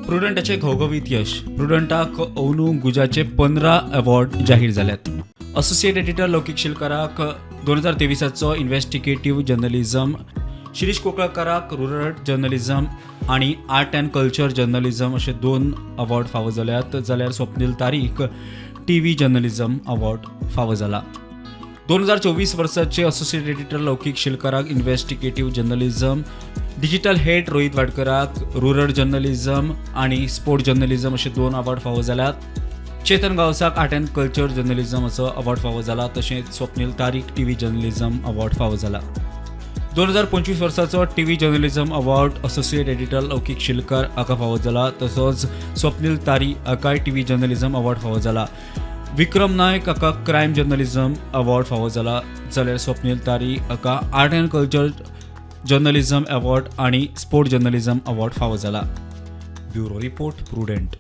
प्रुडंटाचे घवघवीत यश. प्रुडंटाक अंदू गुजाचे 15 अवॉर्ड जाहीर जाल्यात. असोसिएट एडिटर लौकीक शिलकाराक 2023चो इन्व्हेस्टिगेटिव्ह जर्नलिझम, शिरीष कोकळकाराक रुरल जर्नलिझम आणि आर्ट अँड कल्चर जर्नलिझम असे 2 अवॉर्ड फावो जाल्यात. जाल्यार स्वप्नील तारीक टीव्ही जर्नलिझम अवॉर्ड फावो जाला. 2024 वर्साचे असोसिएट एडिटर लौकीक शिलकाराक investigative journalism, digital head Rohit वाडकराक रुरल जर्नलिझम आणि स्पोर्ट जर्नलिझम असे 2 अवॉर्ड फावो जाल्यात. चेतन गावसाक आर्ट अँड कल्चर जर्नलिझम असो अवॉर्ड फावो जाला. तशेंच स्वप्नील तारीक टीव्ही जर्नलिझम अवॉर्ड फावो जाला. 2025 वर्साचो TV journalism award associate editor Loukik Shilkar हाका फावो जाला. तसोच स्वप्नील तारीक हाकाय टीव्ही जर्नलिझम अवॉर्ड फावो जाला. विक्रम नायक हाका क्रायम जर्नलिझम अवॉर्ड फावो जाला. जाल्यार स्वप्नील तारीक हाका art and culture journalism award आणि स्पोर्ट जर्नलिझम अवॉर्ड फावो जाला. Bureau report prudent.